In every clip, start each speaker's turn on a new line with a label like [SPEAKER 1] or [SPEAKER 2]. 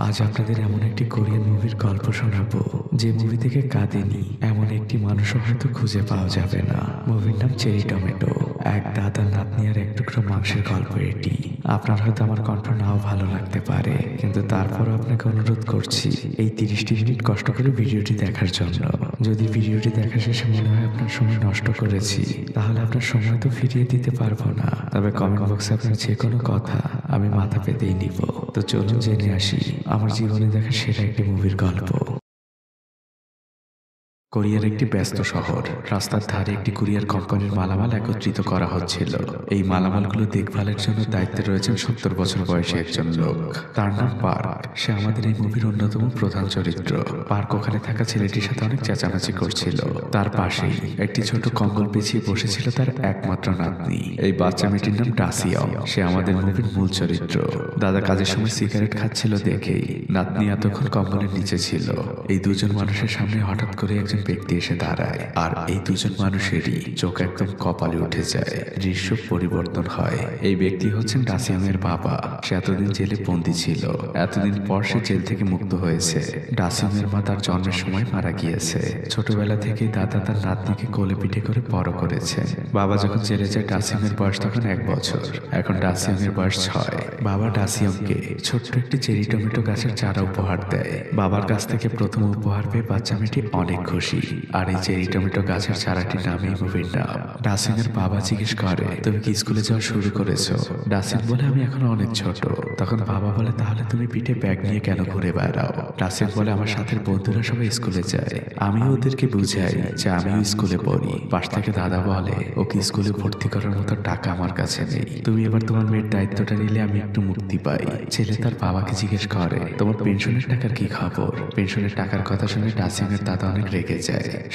[SPEAKER 1] আজ আপনাদের এমন একটি কোরিয়ান মুভির গল্প শোনাবো যে মুভি থেকে কাঁদেনি এমন একটি মানুষও হয়তো খুঁজে পাওয়া যাবে না। মুভির নাম চেরি টমেটো। এক দাদা নাতনি আর এক টুকরো মাংসের গল্প এটি। আপনার হয়তো আমার কণ্ঠ নাও ভালো লাগতে পারে, কিন্তু তারপরও আপনাকে অনুরোধ করছি এই 30টি মিনিট কষ্ট করে ভিডিওটি দেখার জন্য। যদি ভিডিওটি দেখা শেষে মনে হয় আপনার সময় নষ্ট করেছি, তাহলে আপনার সময় তো ফিরিয়ে দিতে পারবো না, তবে কমেন্ট বক্সে আপনার যে কোনো কথা আমি মাথা পেতেই নিব। তো চলুন জেনে আসি আমার জীবনে দেখা সেরা একটি মুভির গল্প। কোরিয়ার একটি ব্যস্ত শহর। রাস্তার ধারে একটি কুরিয়ার কোম্পানির মালামাল একত্রিত করা হচ্ছিল। এই মালামালগুলো দেখভালের জন্য দায়িত্বে রয়েছেন 70 বছর বয়সী একজন লোক। তার নাম পার্ক। সে আমাদের এই মুভির অন্যতম প্রধান চরিত্র। পার্ক ওখানে থাকা ছেলেটির সাথে অনেক চেঁচামেচি করছিল। তার পাশেই একটি ছোট কম্বল পেঁচিয়ে বসেছিল তার একমাত্র নাতনি। এই বাচ্চা মেয়েটির নাম ডাসিয়ং। সে আমাদের মুভির মূল চরিত্র। দাদা কাজের সময় সিগারেট খাচ্ছিল দেখেই নাতনি এতক্ষণ কম্বলের নিচে ছিল। এই দুজন মানুষের সামনে হঠাৎ করে একজন ব্যক্তি এসে দাঁড়ায়, আর এই দুজন মানুষেরই চোখ একদম কপালে উঠে যায়। দৃশ্য পরিবর্তন হয়। এই ব্যক্তি হচ্ছেন ডাসিয়ং এর বাবা। সে এতদিন জেলে বন্দী ছিল। এতদিন পর সে জেল থেকে মুক্ত হয়েছে। ডাসিয়ং এর মা তার জন্মের সময় মারা গিয়েছে। ছোটবেলা থেকেই দাদা তার নাতনিকে কোলে পিঠে করে বড় করেছে। বাবা যখন জেলে যায় ডাসিয়ং এর বয়স তখন 1 বছর। এখন ডাসিয়ং এর বয়স 6। বাবা ডাসিয়ংকে ছোট্ট একটি চেরি টমেটো গাছের চারা উপহার দেয়। বাবার কাছ থেকে প্রথম উপহার পেয়ে বাচ্চা মেয়েটি অনেক খুশি। আর এই চেরি টমেটো গাছের চারাটির নামই মুভির নাম। ডাসিং এর বাবা জিজ্ঞেস করে, তুমি কি স্কুলে যাওয়া শুরু করেছো? ডাসিং বলে, আমি এখন অনেক ছোট। তখন বাবা বলে, তাহলে তুমি পিঠে ব্যাগ নিয়ে কেন ঘুরে বেড়াও? ডাসিং বলে, আমার সাথে বন্ধুরা সবাই স্কুলে যায়, আমি ওদেরকে বুঝাই যে আমিও স্কুলে পড়ি। পাশ থেকে দাদা বলে, ওকে স্কুলে ভর্তি করার মতো টাকা আমার কাছে নেই। তুমি এবার তোমার মেয়ের দায়িত্বটা নিলে আমি একটু মুক্তি পাই। ছেলে তার বাবাকে জিজ্ঞেস করে, তোমার পেনশনের টাকার কি খবর? পেনশনের টাকার কথা শুনে ডাসিং এর দাদা অনেক রেগে যায়।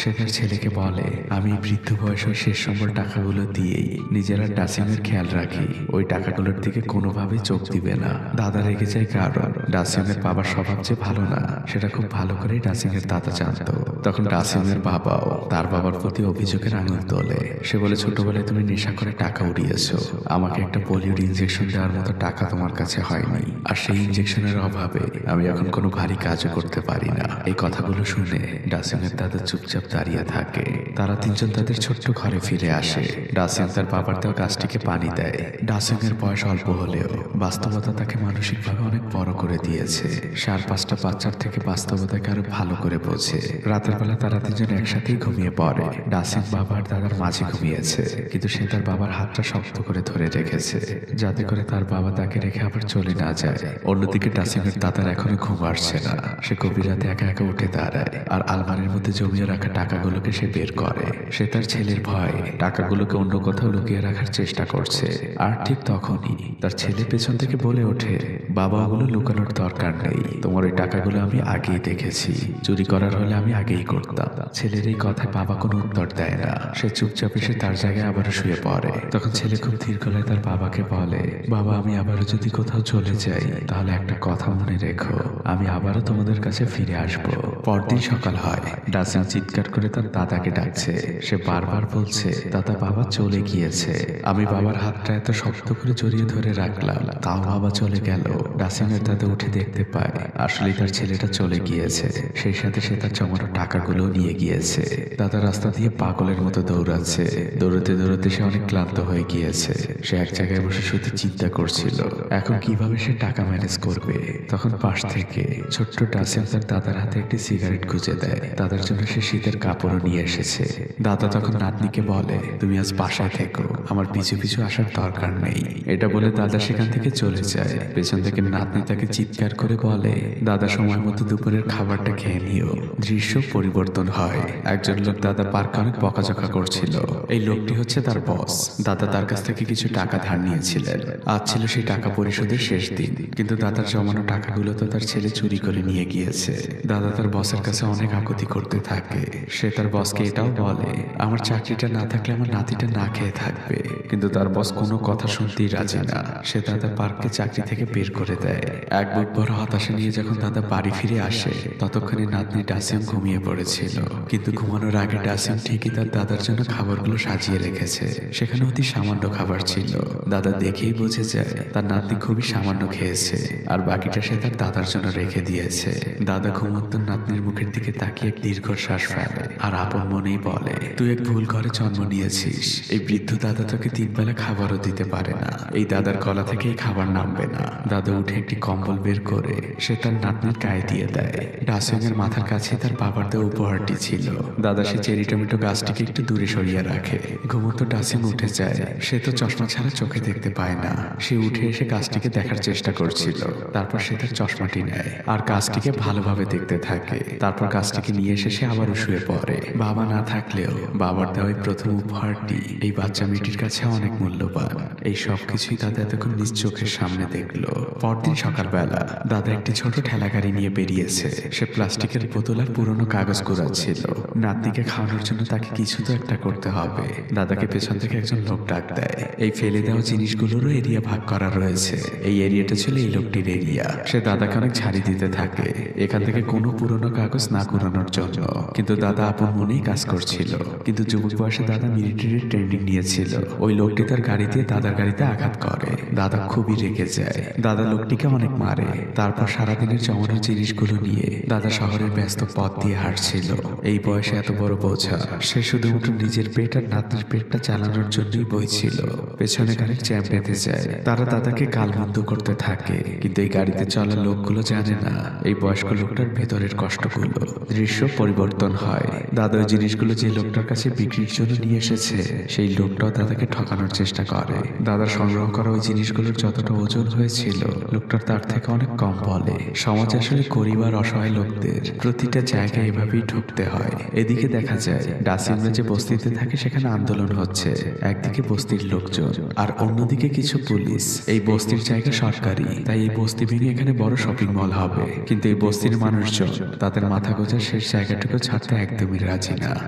[SPEAKER 1] সে তার ছেলেকে বলে, আমি বৃদ্ধ বয়সে শেষ সম্বল টাকাগুলো দিয়েই নিজেরা ডাসিং এর খেয়াল রাখি। ওই টাকাগুলোর দিকে কোনোভাবেই চোখ দিবে না। দাদা রেগে যায়, কারণ ডাসিং এর বাবার স্বভাব যে ভালো না সেটা খুব ভালো করেই ডাসিং এর দাদা জানত। তখন ডাসিং এর বাবাও তার বাবার প্রতি অভিযোগের আঙুল তোলে। সে বলে, ছোটবেলায় তুমি নেশা করে টাকা উড়িয়েছো। আমাকে একটা পোলিওর ইনজেকশন দেওয়ার মতো টাকা তোমার কাছে হয়নি, আর সেই ইনজেকশনের অভাবে আমি এখন কোনো ভারী কাজও করতে পারি না। এই কথাগুলো শুনে ডাসিং এর দাদা চুপচাপ দাঁড়িয়ে থাকে। তারা তিনজন তাদের ছোট্ট ঘরে ফিরে আসে। ডাসিং তার বাবার দেওয়া গাছটিকে পানি দেয়। ডাসিং এর বয়স অল্প হলেও বাস্তবতা তাকে মানসিকভাবে অনেক বড় করে দিয়েছে। 4-5টা বাচ্চার থেকে বাস্তবতাকে আরো ভালো করে বোঝে। রাতের বেলা তারা তিনজন একসাথেই ঘুমিয়ে পড়ে। ডাসিং বাবার দাদার মাঝে ঘুমিয়েছে, কিন্তু সে তার বাবার হাতটা শক্ত করে ধরে রেখেছে, যাতে করে তার বাবা তাকে রেখে আবার চলে না যায়। অন্যদিকে ডাসিং এর দাদার এখনো ঘুম আসছে না। সে গভীর রাতে একা একা উঠে দাঁড়ায়, আর আলমারির মধ্যে জমিয়ে রাখা টাকাগুলোকে সে বের করে। সে তার ছেলের ভয়ে টাকাগুলোকে অন্য কোথাও লুকিয়ে রাখার চেষ্টা করছে। আর ঠিক তখনই তার ছেলে পেছন থেকে বলে ওঠে, বাবা, ওগুলো লুকানোর দরকার নেই। তোমার ওই টাকাগুলো আমি আগেই দেখেছি। চুরি করার হলে আমি আগেই করতাম। ছেলের এই কথায় বাবা কোনো উত্তর দেয় না। সে চুপচাপ এসে তার জায়গায় আবারও শুয়ে পড়ে। তখন ছেলে খুব ধীর গলায় তার বাবাকে বলে, বাবা, আমি আবারও যদি কোথাও চলে যাই তাহলে একটা কথা মনে রেখো, আমি আবারও তোমাদের কাছে ফিরে আসবো। পরদিন সকাল হয়। ডাসিং চিৎকার করে তার দাদাকে ডাকছে। সে বারবার বলছে, দাদা, বাবা চলে গিয়েছে। আমি বাবার হাতটা এত শক্ত করে জড়িয়ে ধরে রাখলাম, তাও বাবা চলে গেল। ডাসিং এর দাদা উঠে দেখতে পায় আসলে তার ছেলেটা চলে গিয়েছে। সেই সাথে সে তার জমানো টাকাগুলো নিয়ে গিয়েছে। দাদা রাস্তা দিয়ে পাগলের মতো দৌড়াচ্ছে। দৌড়াতে দৌড়াতে সে অনেক ক্লান্ত হয়ে গিয়েছে। সে এক জায়গায় বসে শুধু চিন্তা করছিল এখন কিভাবে সে টাকা ম্যানেজ করবে। তখন পাশ থেকে ছোট্ট ডাসিং তার দাদার হাতে একটি সিগারেট গুঁজে দেয়। দাদার জন্য সে শীতের কাপড়ও নিয়ে এসেছে। দাদা তখন নাতনিকে বলে, তুমি আজ বাসায় থেকো, আমার পিছু পিছু আসার দরকার নেই। এটা বলে দাদা সেখান থেকে চলে যায়। পেছন থেকে নাতনি তাকে চিৎকার করে বলে, দাদা, সময় মতো দুপুরের খাবারটা খেয়ে নিও। দৃশ্য পরিবর্তন হয়। একজন লোক দাদা পার্কে অনেক বকাঝকা করছিল। এই লোকটি হচ্ছে তার বস। দাদা তার কাছ থেকে কিছু টাকা ধার নিয়েছিলেন। আজ ছিল সেই টাকা পরিশোধের শেষ দিন, কিন্তু দাদার জমানো টাকাগুলো তো তার ছেলে চুরি করে নিয়ে গিয়েছে। দাদা তার বসের কাছে অনেক আকুতি করতে থাকে। সে তার বসকে এটাও বলে, আমার চাকরিটা না থাকলে আমার নাতিটা না খেয়ে থাকবে। কিন্তু তার বস কোনো কথা শুনতেই রাজি না। সে দাদা পার্ককে চাকরি থেকে বের করে দেয়। এক বুক বড় হতাশা নিয়ে যখন দাদা বাড়ি ফিরে আসে, ততক্ষণে নাতনি ডাসিয়াং ঘুমিয়ে পড়েছিল। কিন্তু ঘুমানোর আগে ডাসিয়াং ঠিকই তার দাদার জন্য খাবারগুলো সাজিয়ে রেখেছে। সেখানে অতি সামান্য খাবার ছিল। দাদা দেখেই বুঝে যায় তার নাতনি খুবই সামান্য খেয়েছে, আর বাকিটা সে তার দাদার জন্য রেখে দিয়েছে। দাদা ঘুমন্ত নাতনির মুখের দিকে তাকিয়ে এক দীর্ঘশ্বাস ফেলে আর আপন মনেই বলে, তুই এক ভুল ঘরে জন্ম নিয়েছিস। এই বৃদ্ধ দাদা তোকে 3 বেলা খাবারও দিতে পারে না। এই দাদার গলা থেকে এই খাবার নামবে না। দাদা উঠে একটি কম্বল বের করে সে তার নাতনির গায়ে দিয়ে দেয়। ডাসিয়াং এর মাথার কাছে তার বাবার দেওয়া উপহারটি ছিল। দাদা সে চেরি টমেটো গাছটিকে একটু দূরে সরিয়ে রাখে। ঘুমন্ত ডাসিয়াং উঠে যায়। সে তো চশমা ছাড়া চোখে দেখতে পায় না। সে উঠে এসে গাছটিকে দেখার চেষ্টা করছিল। তারপর সে তার চশমাটি নেয় আর গাছটিকে ভালোভাবে দেখতে থাকে। তারপর গাছটিকে নিয়ে এসে সে আবারও শুয়ে পড়ে। বাবা না থাকলেও বাবার দেওয়া প্রথম উপহারটি এই বাচ্চা মেয়েটির কাছে অনেক মূল্যবান। এই সব কিছুই দাদা এতক্ষণ নিজ চোখের সামনে দেখলো। পরদিন সকালবেলা দাদা একটি ছোট ঠেলা গাড়ি নিয়ে বেরিয়েছে। সে প্লাস্টিকের বোতল আর পুরনো কাগজ কুড়াচ্ছিল। নাতনিকে খাওয়ানোর জন্য তাকে কিছু তো একটা করতে হবে। দাদাকে পেছন থেকে একজন লোক ডাক দেয়। এই ফেলে দেওয়া জিনিসগুলোরও এরিয়া ভাগ করা রয়েছে। এই এরিয়াটা ছিল এই লোকটির এরিয়া। সে দাদাকে অনেক ঝাড়ি দিতে থাকে এখান থেকে কোনো পুরনো কাগজ না কুড়ানোর জন্য। কিন্তু দাদা আপন মনেই কাজ করছিল। কিন্তু যুবক বয়সে দাদা মিলিটারির ট্রেনিং নিয়েছিল। ওই লোকটি তার গাড়ি দিয়ে দাদার গাড়িতে আঘাত করে। দাদা খুবই রেগে যায়। দাদা লোকটিকে অনেক মারে। তারপর সারাদিনের জমানোর জিনিসগুলো নিয়ে দাদা শহরের ব্যস্ত পথ দিয়ে হাঁটছিল। এই বয়সে এত বড় বোঝা সে শুধুমাত্র নিজের পেট আর নাতনির পেটটা চালানোর জন্যই বইছিল। পেছনে গাড়ির চ্যাম্প বেঁধে যায়। তারা দাদাকে গালমন্দ করতে থাকে। কিন্তু এই গাড়িতে চলা লোকগুলো জানে না এই বয়স্ক লোকটার ভেতরের কষ্টগুলো। দৃশ্য পরিবর্তন হয়। দাদা ওই জিনিসগুলো যে লোকটার কাছে বিক্রির জন্য নিয়ে এসেছে সেই লোকটাও দাদাকে ঠকানোর চেষ্টা করে। দাদার সংগ্রহ করা ওই জিনিসগুলোর যতটা ওজন হয়েছিল লোকটার তার থেকে অনেক কম বলে। সমাজে আসলে গরিব আর অসহায় লোকদের প্রতিটা জায়গায় এভাবেই ঢুকতে হয়। এদিকে দেখা যায় ডাসিয়াংরা যে বস্তিতে থাকে সেখানে আন্দোলন হচ্ছে। একদিকে বস্তির লোকজন আর অন্যদিকে কিছু পুলিশ। এই বস্তির জায়গা সরকারি, তাই এই বস্তি ভেঙে এখানে বড় শপিং মল হবে। কিন্তু এই বস্তির মানুষজন তাদের মাথা গোঁজার শেষ জায়গাটুকু ছাড়তে একদমই রাজি না।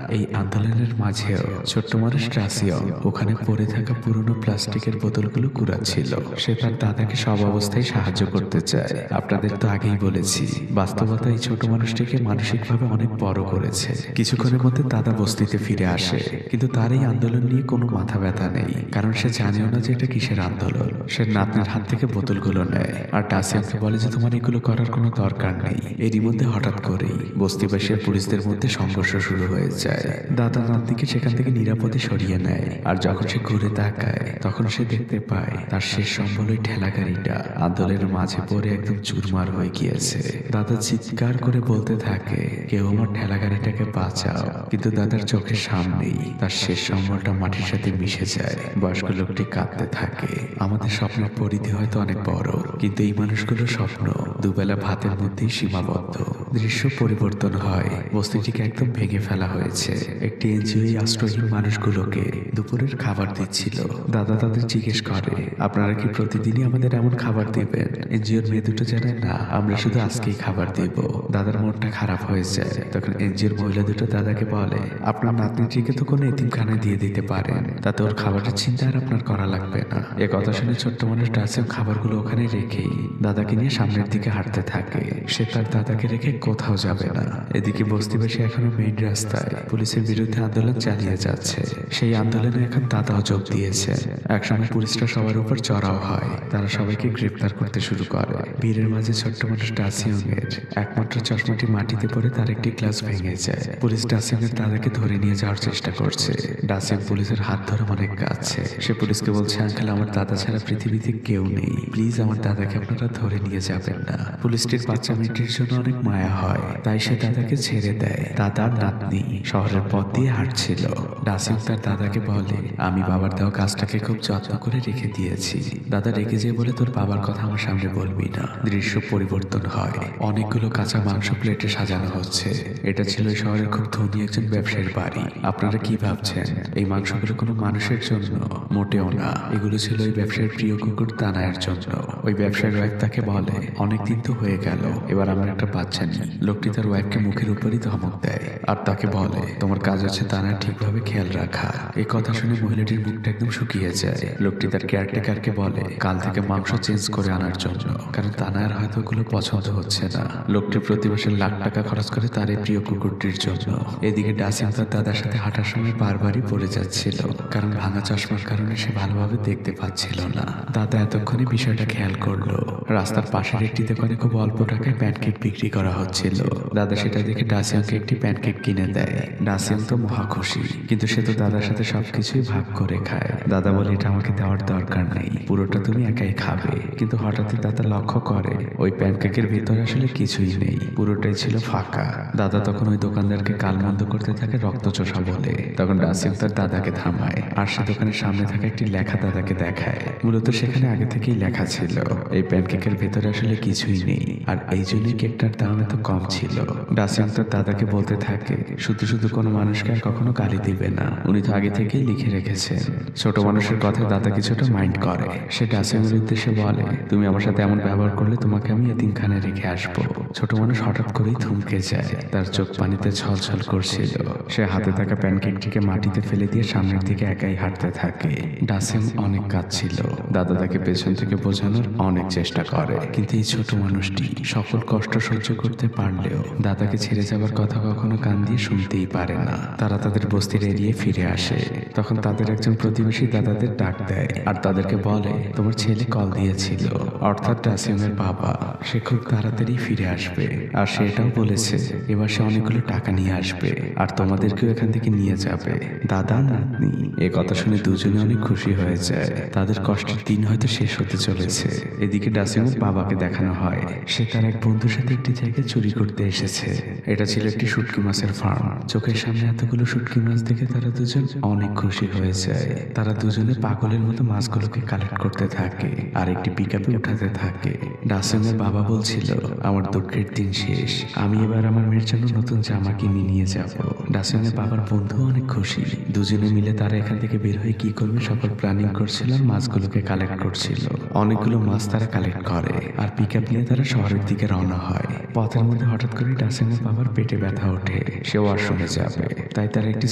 [SPEAKER 1] এই আন্দোলনের মাঝেও ছোট্ট মানুষ ডাসিয়াং ওখানে পড়ে থাকা পুরনো প্লাস্টিকের বোতলগুলো কুড়াচ্ছিল। সে তার দাদাকে সব অবস্থায় সাহায্য করতে চায়। আপনাদের তো আগেই বলেছি বাস্তবতা এই ছোট মানুষটিকে মানসিকভাবে অনেক বড় করেছে। কিছুক্ষণের মধ্যে দাদা বস্তিতে ফিরে আসে। কিন্তু তার এই আন্দোলন নিয়ে কোনো মাথা ব্যথা নেই, কারণ সে জানেও না যে এটা কিসের আন্দোলন। সে নাতনির হাত থেকে বোতলগুলো নেয় আর ডাসিয়াংকে বলে যে তোমার এগুলো করার কোনো দরকার নেই। এরই মধ্যে হঠাৎ করেই বস্তিবাসী আর পুলিশদের মধ্যে সংঘর্ষ শুরু হয়ে যায়। দাদা নাতনিকে সেখান থেকে নিরাপদে সরিয়ে নেয়। আর যখন সে ঘুরে তাকায় তখন সে দেখতে পায় তার শেষ সম্বল ওই ঠেলা গাড়িটা আন্দোলনের মাঝে পড়ে একদম চুরমার হয়ে গিয়েছে। দাদা চিৎকার করে বলতে থাকে, কেউ আমার ঠেলা গাড়িটাকে বাঁচাও। কিন্তু দাদার চোখের সামনেই তার শেষ সম্বলটা মাটির সাথে মিশে যায়। বয়স্ক লোকটি কাঁদতে থাকে। আমাদের স্বপ্নের পরিধি হয়তো অনেক বড়, কিন্তু এই মানুষগুলোর স্বপ্ন দুবেলা ভাতের মধ্যেই সীমাবদ্ধ। দৃশ্য পরিবর্তন হয়। বস্তিটিকে একদম ভেঙে ফেলা হয়েছে। একটি এনজিও আশ্রয়হীন মানুষগুলোকে দুপুরের খাবার দিচ্ছিল। দাদা তাদের জিজ্ঞেস করে, আপনারা কি প্রতিদিনই আমাদের এমন খাবার দিবেন? এনজিওর মেয়ে দুটো জানায়, না, আমরা শুধু আজকেই খাবার দিব। দাদার মনটা খারাপ হয়ে যায়। তখন এনজিওর মহিলা দুটো দাদাকে বলে, আপনার নাতনিটিকে তো কোনো এতিমখানায় দিয়ে দিতে পারেন, তাতে ওর খাবারের চিন্তা আর আপনার করা লাগবে না। এ কথা শুনে ছোট্ট মানুষ ডাসিয়াং খাবারগুলো ওখানে রেখেই দাদাকে নিয়ে সামনের দিকে হাঁটতে থাকে। সে তার দাদাকে রেখে কোথাও যাবে না। এদিকে বস্তিবাসী এখনো মেইন রাস্তায় পুলিশের বিরুদ্ধে আন্দোলন চালিয়ে যাচ্ছে। সেই আন্দোলনে এখন দাদাও যোগ দিয়েছে। একসময় পুলিশরা সবার উপর চড়াও হয়। তারা সবাইকে গ্রেপ্তার করতে শুরু করে। ভিড়ের মাঝে ছোট্ট মানুষ ডাসিয়াং এর একমাত্র চশমাটি মাটিতে পড়ে তার একটি গ্লাস ভেঙে যায়। পুলিশ ডাসিয়াং এর দাদাকে ধরে নিয়ে যাওয়ার চেষ্টা করছে। ডাসিয়াং পুলিশের হাত ধরে অনেক কাঁদছে। সে পুলিশকে বলছে, আঙ্কেল, আমার দাদা ছাড়া পৃথিবীতে কেউ নেই, প্লিজ আমার দাদাকে আপনারা ধরে নিয়ে যাবেন না। পুলিশটির বাচ্চা মেয়েটির জন্য অনেক মায়া হয়, তাই সে দাদাকে ছেড়ে দেয়। দাদার নাতনি শহরের পথ দিয়ে হাঁটছিল। ডাসিয়াং তার দাদাকে বলে, আমি বাবার দেওয়া কাজটাকে খুব যত্ন করে রেখে দিয়েছি। দাদা রেখে যেয়ে বলে, তোর বাবার কথা আমার সামনে বলবি না। দৃশ্য পরিবর্তন হয়। অনেকগুলো কাঁচা মাংস প্লেটে সাজানো হচ্ছে। এটা ছিল এই শহরের খুব ধনী একজন ব্যবসায়ীর বাড়ি। আপনারা কি ভাবছেন এই মাংসগুলো কোনো মানুষের জন্য? মোটেও না। এগুলো ছিল ওই ব্যবসায়ীর প্রিয় কুকুর তানায়ের জন্য। ওই ব্যবসায়ীর ওয়াইফ তাকে বলে, অনেকদিন তো হয়ে গেল, এবার আমার একটা বাচ্চা নেই। লোকটি তার ওয়াইফকে মুখের উপরই ধমক দেয় আর তাকে বলে, তোমার কাজ হচ্ছে তানার ঠিকভাবে খেয়াল রাখা। এই কথা শুনে মহিলাটির মুখটা একদম শুকিয়ে যায়। লোকটি তার কেয়ারটেকারকে বলে কাল থেকে মাংস চেঞ্জ করে আনার জন্য, কারণ তানার হয়তো ওগুলো পছন্দ হচ্ছে না। লোকটি প্রতি মাসে লাখ টাকা খরচ করে তার এই প্রিয় কুকুরটির জন্য। এদিকে ডাসিম তার দাদার সাথে হাঁটার সময় বারবারই পড়ে যাচ্ছিল, কারণ ভাঙা চশমার কারণে সে ভালোভাবে দেখতে পাচ্ছিল না। দাদা এতক্ষণে বিষয়টা খেয়াল করলো। রাস্তার পাশের একটি দোকানে খুব অল্প টাকায় প্যানকেক বিক্রি করা হচ্ছিল। দাদা সেটা দেখে ডাসিমকে একটি প্যানকেক কিনে দেয়। ডাসিম তো মহা খুশি, কিন্তু সে তো দাদার সাথে সবকিছুই ভাগ করে খায়। দাদা বলে, এটা আমাকে দেওয়ার দরকার নেই, পুরোটা তুমি একাই খাবে। কিন্তু হঠাৎই দাদা লক্ষ্য করে ওই প্যানকেকের ভিতরে আসলে কিছুই নেই, পুরোটাই ছিল ফাঁকা। দাদা তখন ওই দোকানদারকে কালমন্দ করতে থাকে রক্তচোষা বলে। তখন ডাসিম তার দাদাকে থামায় আর সে দোকানের সামনে থাকা একটি লেখা দাদাকে দেখায়। মূলত সেখানে আগে থেকেই লেখা ছিল এই প্যানকেকের ভেতরে আসলে কিছুই নেই, আর এই জন্যই কেকটার দাম এত কম ছিল। ডাসিম তার দাদাকে বলতে থাকে, শুধু শুধু কোনো মানুষকে আর কখনো গালি দিবে না, উনি তো আগে থেকেই লিখে রেখেছেন। ছোট মানুষের কথায় দাদা কিছুটা মাইন্ড করে। সে ডাসিমের উদ্দেশ্যে বলে, তুমি আমার সাথে এমন ব্যবহার করলে তোমাকে আমি এতিমখানায় রেখে আসবো। ছোট মানুষ হঠাৎ করেই থমকে যায়, তার চোখ পানিতে ছলছল করছিল। সে হাতে থাকা প্যানকেকটিকে মাটিতে ফেলে দিয়ে সামনের দিকে একাই হাঁটতে থাকে। ডাসিম অনেক কাঁদছিল। দাদা তাকে পেছন থেকে বোঝানোর অনেক চেষ্টা করে, কিন্তু এই ছোট মানুষটি সকল কষ্ট সহ্য করতে পারলেও দাদাকে ছেড়ে যাবার কথা কখনো কান দিয়ে শুনতেই পারে না। তারা তাদের বস্তির এরিয়ে ফিরে আসে। তখন তাদের একজন প্রতিবেশী দাদাদের ডাক দেয় আর তাদেরকে বলে, তোমার ছেলে কল দিয়েছিল, অর্থাৎ ডাসিমের বাবা। সে খুব তাড়াতাড়ি ফিরে আসবে, আর সেটাও বলেছে এবার সে অনেকগুলো টাকা নিয়ে আসবে আর তোমাদেরকেও এখান থেকে নিয়ে যাবে। দাদা নাতনি এ কথা শুনে দুজনে অনেক খুশি হয়ে যায়। তাদের কষ্টের দিন হয়তো শেষ হতে চলেছে। এদিকে ডাসিমের বাবাকে দেখানো হয় সে তার এক বন্ধুর সাথে একটি জায়গায় চুরি করতে এসেছে। এটা ছিল একটি শুটকি মাছের ফার্ম। চোখের সামনে এতগুলো শুটকি মাছ দেখে তারা দুজন অনেক খুশি হয়ে যায়। তারা দুজনে পাগলের মতো মাছগুলোকে কালেক্ট করতে থাকে আর একটি পিকআপে উঠাতে থাকে। ডাসিমের বাবা বলছিল, আমার দুঃখের দিন শেষ, আমি এবার আমার মেয়ের জন্য নতুন জামা কিনে নিয়ে যাব। ডাসিমের বাবার বন্ধু অনেক খুশি। দুজনে মিলে তারা এখান থেকে বের হয়ে কি করবে সকল প্ল্যানিং করছিল, মাছগুলোকে কালেক্ট করছিল। অনেকগুলো মাছ তারা কালেক্ট করে আর পিকআপ নিয়ে তারা শহরের দিকে রওনা হয়। পথের মধ্যে হঠাৎ করে ডাসিমের বাবার পেটে ব্যথা ওঠে, সে ওয়াশরুমে যাবে। তাই তারা একটি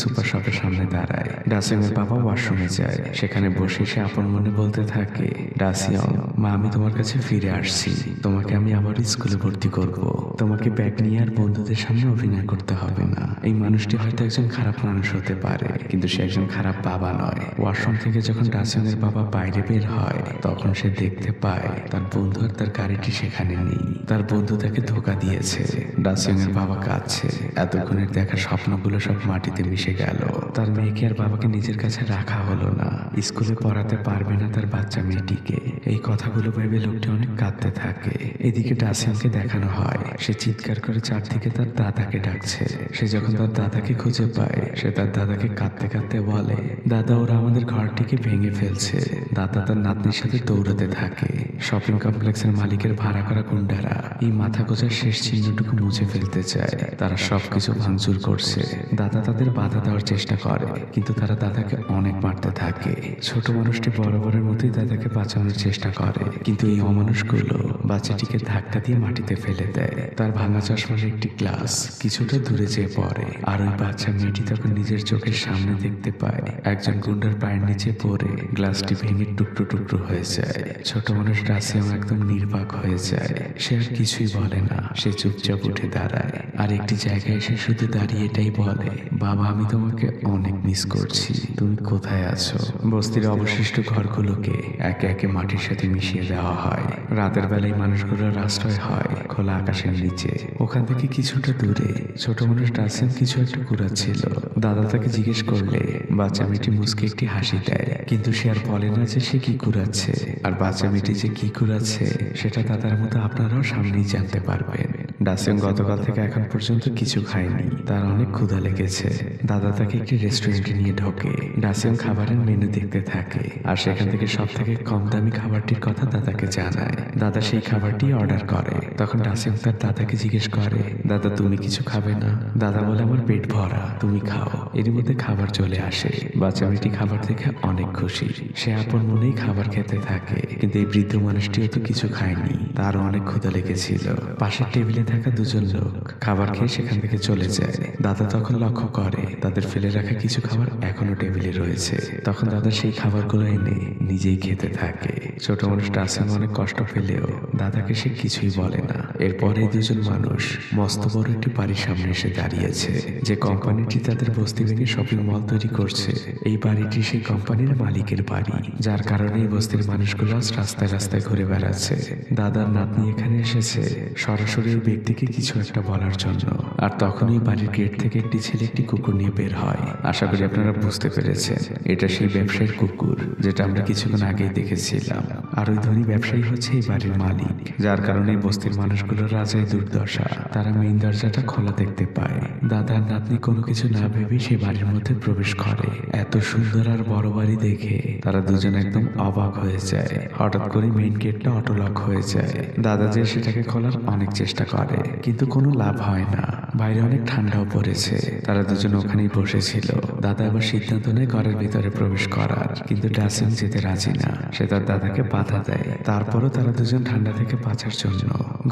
[SPEAKER 1] সুপার শপের সামনে দাঁড়ায়। ডাসিমের বাবা ওয়াশরুমে যায়। সেখানে বসে সে আপন মনে বলতে থাকে, ডাসিয়ন মা, আমি তোমার কাছে ফিরে আসছি। তোমাকে আমি আবার স্কুলে ভর্তি করব। তোমাকে ব্যাগ নিয়ে আর বন্ধুদের সামনে অভিনয় করতে হবে না। এই মানুষটি হয়তো একজন খারাপ মানুষ হতে পারে, কিন্তু সে একজন খারাপ বাবা নয়। ওয়াশরুম থেকে যখন ডাসিমের বাবা বাইরে বের হয়, তখন সে দেখতে পায় তার বন্ধু আর তার গাড়িটি সেখানে নেই। তার বন্ধু তাকে ধোকা দিয়েছে। ডাসিমের বাবা কাঁদছে। এতক্ষণের দেখা স্বপ্নগুলো সব মাটিতে মিশে গেল। তার মেয়েকে আর বাবাকে নিজের কাছে রাখা হলো না। স্কুলে পড়াতে পারবে না তার বাচ্চা মেয়েটিকে। এই কথাগুলো ভেবে লোকটি অনেক কাঁদতে থাকে। এদিকে ডাসিমকে দেখানো হয় সে চিৎকার করে চারদিকে তার দাদাকে ডাকছে। সে যখন তার দাদাকে খুঁজে পায়, সে তার দাদাকে কাঁদতে কাঁদতে বলে, দাদা ওরা আমাদের ঘরটিকে ভেঙে ফেলছে। দাদা তার নাতনির সাথে দৌড়াতে থাকে। শপিং কমপ্লেক্সের মালিকের ভাড়া করা গুন্ডারা এই মাথা গোজার শেষ চিহ্নটুকু মুছে ফেলতে চায়। তারা সবকিছু ভাঙচুর করছে। দাদা তাদের বাধা দেওয়ার চেষ্টা করে, কিন্তু তারা দাদাকে অনেক মারতে থাকে। ছোট মানুষটি বরাবরের মতোই দাদাকে বাঁচানোর চেষ্টা করে, কিন্তু এই অমানুষগুলো বাচ্চাটিকে ধাক্কা দিয়ে মাটিতে ফেলে দেয়। তার ভাঙা চশমার একটি গ্লাস কিছুটা দূরে যেয়ে পড়ে, আর ওই বাচ্চা মেয়েটি তখন নিজের চোখের সামনে দেখতে পায় একজন গুন্ডার পায়ের নিচে পড়ে গ্লাসটি ভেঙে টুকরো টুকরো হয়ে যায়। ছোট মানুষ ডাসিম একদম নির্বাক হয়ে যায়। সে আর কিছুই বলে না। সে চুপচাপ উঠে দাঁড়ায় আর একটি জায়গায় এসে শুধু দাঁড়িয়ে এটাই বলে, বাবা আমি তোমাকে অনেক মিস করছি, তুমি কোথায় আছো? বস্তির অবশিষ্ট ঘরগুলোকে একে একে মাটির সাথে মিশিয়ে দেওয়া হয়। রাতের বেলায় মানুষগুলোর আশ্রয় হয় খোলা আকাশের নিচে। ওখান থেকে কিছুটা দূরে ছোট মানুষ ডাসিম কিছু একটা কুড়াচ্ছিল। দাদা তাকে জিজ্ঞেস করলে বাচ্চা মেয়েটি মুসকে একটি হাসি দেয়, কিন্তু সে আর বলে না যে সে কি কুড়াচ্ছে। আর বাচ্চা মেয়েটি যে কি কুড়াচ্ছে সেটা দাদার মতো আপনারাও সামনেই জানতে পারবেন। ডাসিম গতকাল থেকে এখন পর্যন্ত কিছু খায়নি, তার অনেক ক্ষুধা লেগেছে। দাদা তাকে একটি রেস্টুরেন্টে নিয়ে ঢোকে। ডাসিম খাবারের মেনু দেখতে থাকে আর সেখান থেকে সব থেকে কম দামি খাবারটির কথা দাদাকে জানায়। দাদা সেই খাবারটি অর্ডার করে। তখন ডাসিম তার দাদাকে জিজ্ঞেস করে, দাদা তুমি কিছু খাবে না? দাদা বলে, আমার পেট ভরা, তুমি খাও। এর মধ্যে খাবার চলে আসে। বাচ্চা মেয়েটি খাবার দেখে অনেক খুশি। সে আপন মনেই খাবার খেতে থাকে, কিন্তু এই বৃদ্ধ মানুষটিও তো কিছু খায়নি, তারও অনেক ক্ষুধা লেগেছিল। পাশের টেবিলে থাকা দুজন লোক খাবার খেয়ে সেখান থেকে চলে যায়। দাদা তখন লক্ষ্য করে তাদের ফেলে রাখা কিছু খাবার এখনো টেবিলে রয়েছে। তখন দাদা সেই খাবারগুলো এনে নিজেই খেতে থাকে। ছোট মানুষ ডাসিম অনেক কষ্ট পেলেও দাদাকে সে কিছুই বলে না। এরপর এই দুজন মানুষ মস্ত বড় একটি বাড়ির সামনে এসে দাঁড়িয়েছে। যে কোম্পানিটি তাদের বস্তি ভেঙে শপিং মল তৈরি করছে, এই বাড়িটি সেই কোম্পানির মালিকের বাড়ি, যার কারণে এই বস্তির মানুষগুলো আজ রাস্তায় রাস্তায় ঘুরে বেড়াচ্ছে। দাদার নাতনি এখানে এসেছে সরাসরি ওই ব্যক্তিকে কিছু একটা বলার জন্য। আর তখনই বাড়ির গেট থেকে একটি ছেলে একটি কুকুর নিয়ে বের হয়। আশা করি আপনারা বুঝতে পেরেছেন, এটা সেই ব্যবসায়ীর কুকুর যেটা আমরা কিছুক্ষণ আগেই দেখেছিলাম। আর ওই ধনী ব্যবসায়ী হচ্ছে এই বাড়ির মালিক, যার কারণে এই বস্তির মানুষগুলোর রাজাই দুর্দশা। তারা মেইন দরজাটা খোলা দেখতে পায়। দাদার নাতনি কোনো কিছু না ভেবে সেই বাড়ির মধ্যে প্রবেশ করে। এত সুন্দর আর বড় বাড়ি দেখে তারা দুজন একদম অবাক হয়ে যায়। হঠাৎ করে মেইন গেটটা অটোলক হয়ে যায়। দাদা যে সেটাকে খোলার অনেক চেষ্টা করে, কিন্তু কোনো লাভ হয় না। বাইরে অনেক ঠান্ডাও পড়েছে। তারা দুজন ওখানেই বসেছিল। দাদা আবার সিদ্ধান্ত নেয় ঘরের ভিতরে প্রবেশ করার, কিন্তু ডাসিম যেতে রাজি না। সে তার দাদাকে বাধা দেয়। তারপরও তারা দুজন ঠান্ডা থেকে বাঁচার জন্য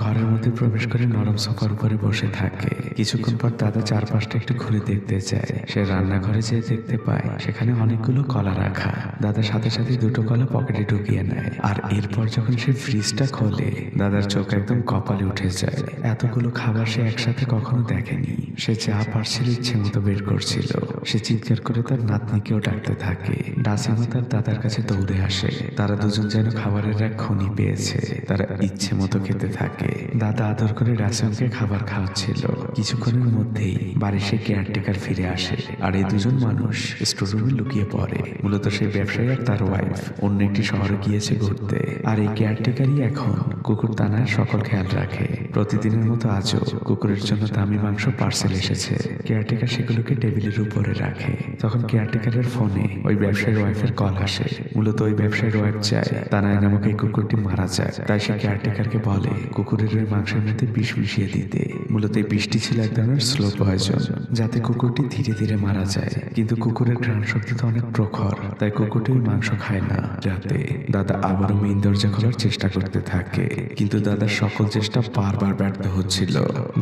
[SPEAKER 1] ঘরের মধ্যে প্রবেশ করে নরম সোফার উপরে বসে থাকে। কিছুক্ষণ পর দাদা চারপাশটা একটু ঘুরে দেখতে যায়। সে রান্নাঘরে যেয়ে দেখতে পায় সেখানে অনেকগুলো কলা রাখা। দাদার সাথে সাথে দুটো কলা পকেটে ঢুকিয়ে নেয়। আর এরপর যখন সে ফ্রিজটা খোলে, দাদার চোখ একদম কপালে উঠে যায়। এতগুলো খাবার সে একসাথে কখনো দেখেনি। সে যা পারছিল ইচ্ছে মতো বের করছিল। সে চিৎকার করে তার নাতনিকেও ডাকতে থাকে। ডাসিমও তার দাদার কাছে দৌড়ে আসে। তারা দুজন যেন খাবারের এক খনি পেয়েছে। তারা ইচ্ছে মতো খেতে থাকে। দাদা আদর করে ডাসিমকে খাবার খাওয়াচ্ছিল। কিছুক্ষণের মধ্যেই বাড়ির সে কেয়ারটেকার ফিরে আসে। আর এই দুজন মানুষ স্টোররুমে লুকিয়ে পড়ে। মূলত সেই ব্যবসায়ী আর তার ওয়াইফ অন্য একটি শহরে গিয়েছে ঘুরতে। আর এই কেয়ারটেকারই এখন কুকুর তানার সকল খেয়াল রাখে। প্রতিদিনের মতো আজও কুকুরের জন্য দামি মাংস পার্সেল এসেছে। কেয়ারটেকার সেগুলোকে টেবিলের উপরে রাখে। তখন কেয়ারটেকারের ফোনে ওই ব্যবসায়ীর ওয়াইফের কল আসে। মূলত ওই ব্যবসায়ীর ওয়াইফ চায় তানায় নামক এই কুকুরটি মারা যায়। তাই সে কেয়ারটেকারকে বলে কুকুরের ওই মাংসের মধ্যে বিষ মিশিয়ে দিতে। মূলত এই বিষটি ছিল এক ধরনের স্লো পয়জন, যাতে কুকুরটি ধীরে ধীরে মারা যায়। কিন্তু কুকুরের ঘ্রাণ শক্তি তো অনেক প্রখর, তাই কুকুরটি ওই মাংস খায় না। রাতে দাদা আবারও মেইন দরজা খোলার চেষ্টা করতে থাকে, কিন্তু দাদার সকল চেষ্টা বারবার ব্যর্থ হচ্ছিল।